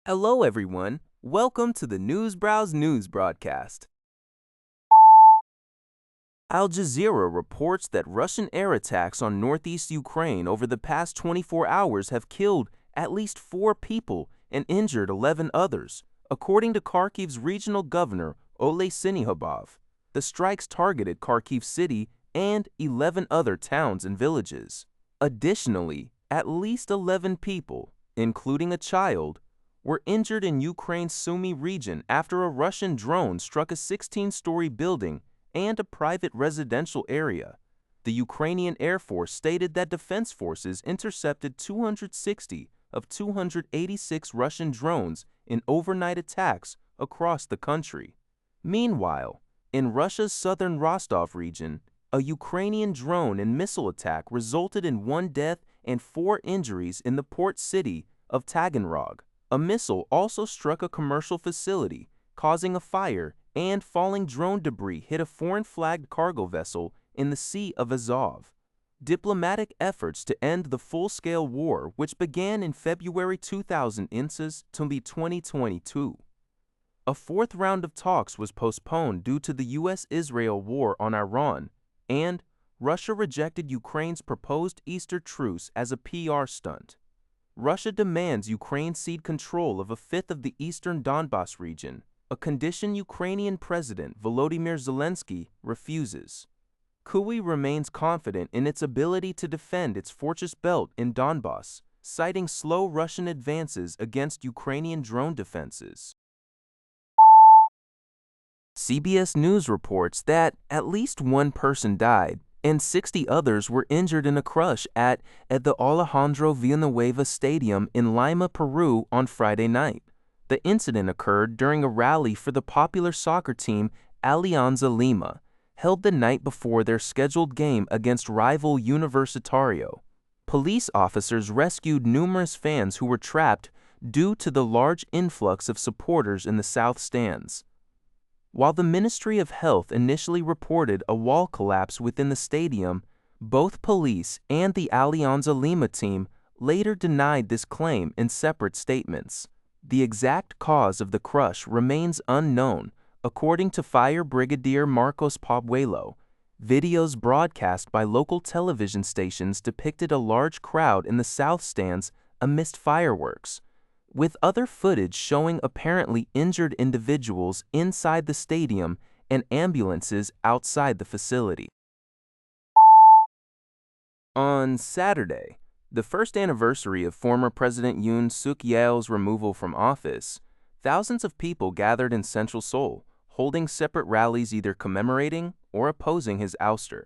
Hello, everyone. Welcome to the News Browse News broadcast. Al Jazeera reports that Russian air attacks on northeast Ukraine over the past 24 hours have killed at least 4 people and injured 11 others, according to Kharkiv's regional governor, Oleh Syniehobov. The strikes targeted Kharkiv city and 11 other towns and villages. Additionally, at least 11 people, including a child, were injured in Ukraine's Sumy region after a Russian drone struck a 16-story building and a private residential area. The Ukrainian Air Force stated that defense forces intercepted 260 of 286 Russian drones in overnight attacks across the country. Meanwhile, in Russia's southern Rostov region, a Ukrainian drone and missile attack resulted in 1 death and 4 injuries in the port city of Taganrog. A missile also struck a commercial facility, causing a fire, and falling drone debris hit a foreign-flagged cargo vessel in the Sea of Azov. Diplomatic efforts to end the full-scale war, which began in February 2000 to be 2022. A 4th round of talks was postponed due to the U.S.-Israel war on Iran, and Russia rejected Ukraine's proposed Easter truce as a PR stunt. Russia demands Ukraine cede control of a fifth of the eastern Donbas region, a condition Ukrainian President Volodymyr Zelensky refuses. Kyiv remains confident in its ability to defend its fortress belt in Donbas, citing slow Russian advances against Ukrainian drone defenses. CBS News reports that at least 1 person died and 60 others were injured in a crush at the Alejandro Villanueva Stadium in Lima, Peru on Friday night. The incident occurred during a rally for the popular soccer team Alianza Lima, held the night before their scheduled game against rival Universitario. Police officers rescued numerous fans who were trapped due to the large influx of supporters in the south stands. While the Ministry of Health initially reported a wall collapse within the stadium, both police and the Alianza Lima team later denied this claim in separate statements. The exact cause of the crush remains unknown, according to Fire Brigadier Marcos Pabuelo. Videos broadcast by local television stations depicted a large crowd in the south stands amidst fireworks, with other footage showing apparently injured individuals inside the stadium and ambulances outside the facility. On Saturday, the first anniversary of former President Yoon Suk Yeol's removal from office, thousands of people gathered in central Seoul, holding separate rallies either commemorating or opposing his ouster.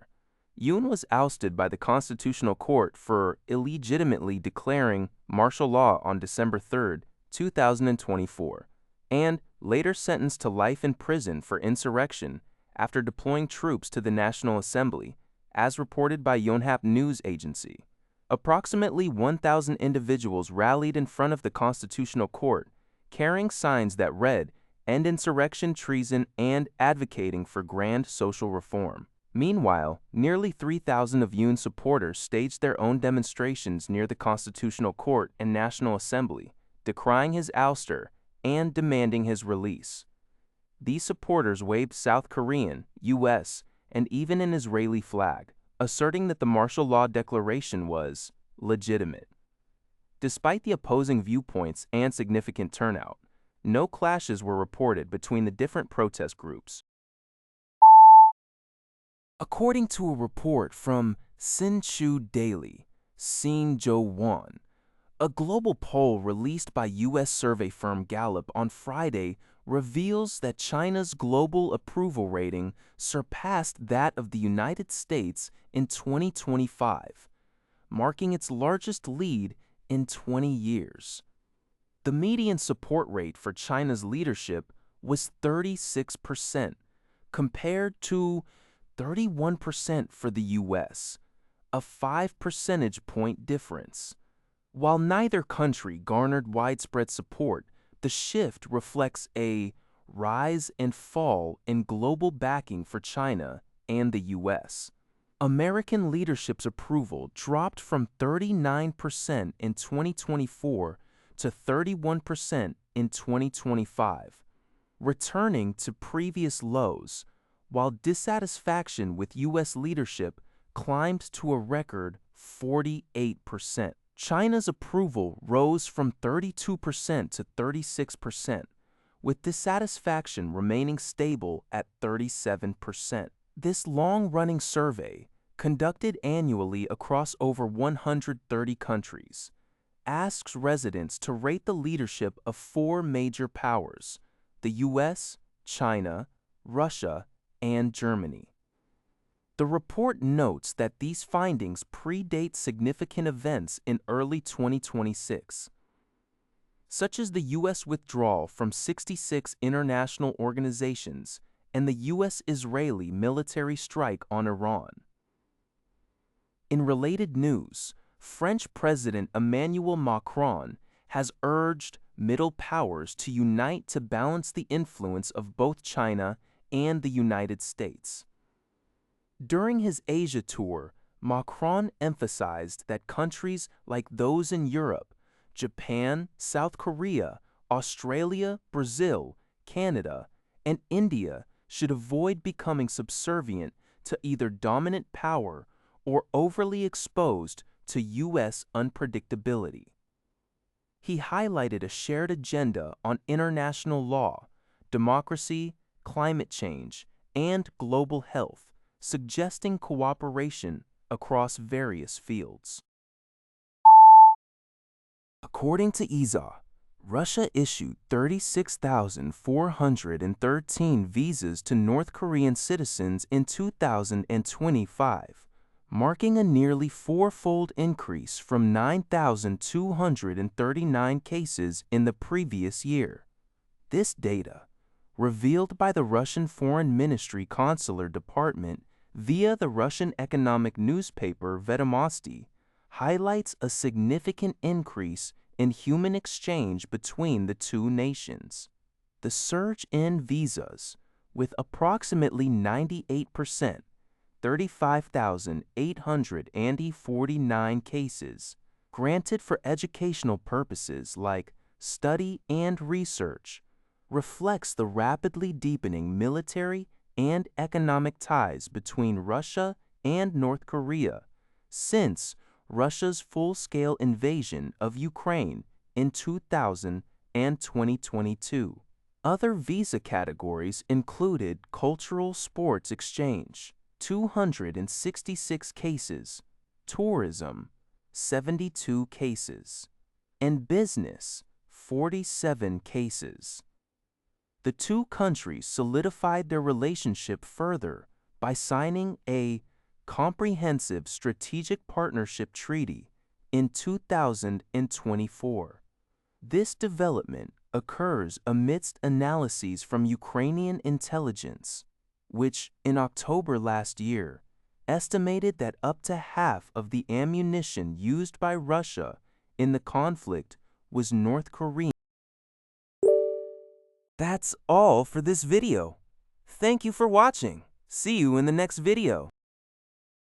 Yoon was ousted by the Constitutional Court for illegitimately declaring martial law on December 3, 2024, and later sentenced to life in prison for insurrection after deploying troops to the National Assembly, as reported by Yonhap News Agency. Approximately 1,000 individuals rallied in front of the Constitutional Court, carrying signs that read, "End insurrection, treason, and advocating for grand social reform." Meanwhile, nearly 3,000 of Yoon's supporters staged their own demonstrations near the Constitutional Court and National Assembly, decrying his ouster and demanding his release. These supporters waved South Korean, U.S., and even an Israeli flag, asserting that the martial law declaration was legitimate. Despite the opposing viewpoints and significant turnout, no clashes were reported between the different protest groups. According to a report from Sinchu Daily, Sin Jo Won, a global poll released by U.S. survey firm Gallup on Friday reveals that China's global approval rating surpassed that of the United States in 2025, marking its largest lead in 20 years. The median support rate for China's leadership was 36%, compared to 31% for the U.S., a 5 percentage point difference. While neither country garnered widespread support, the shift reflects a rise and fall in global backing for China and the U.S. American leadership's approval dropped from 39% in 2024 to 31% in 2025, returning to previous lows, while dissatisfaction with U.S. leadership climbed to a record 48%. China's approval rose from 32% to 36%, with dissatisfaction remaining stable at 37%. This long-running survey, conducted annually across over 130 countries, asks residents to rate the leadership of four major powers: the U.S., China, Russia, and Germany. The report notes that these findings predate significant events in early 2026, such as the U.S. withdrawal from 66 international organizations and the U.S.-Israeli military strike on Iran. In related news, French President Emmanuel Macron has urged middle powers to unite to balance the influence of both China and the United States. During his Asia tour, Macron emphasized that countries like those in Europe, Japan, South Korea, Australia, Brazil, Canada, and India should avoid becoming subservient to either dominant power or overly exposed to U.S. unpredictability. He highlighted a shared agenda on international law, democracy, climate change, and global health, suggesting cooperation across various fields. According to ESA, Russia issued 36,413 visas to North Korean citizens in 2025, marking a nearly four-fold increase from 9,239 cases in the previous year. This data, revealed by the Russian Foreign Ministry Consular Department via the Russian economic newspaper Vedomosti, highlights a significant increase in human exchange between the two nations. The surge in visas, with approximately 98%, 35,849 cases, granted for educational purposes like study and research, reflects the rapidly deepening military and economic ties between Russia and North Korea since Russia's full-scale invasion of Ukraine in 2000 and 2022. Other visa categories included cultural sports exchange, 266 cases, tourism, 72 cases, and business, 47 cases. The two countries solidified their relationship further by signing a Comprehensive Strategic Partnership Treaty in 2024. This development occurs amidst analyses from Ukrainian intelligence, which in October last year estimated that up to half of the ammunition used by Russia in the conflict was North Korean. That's all for this video. Thank you for watching. See you in the next video.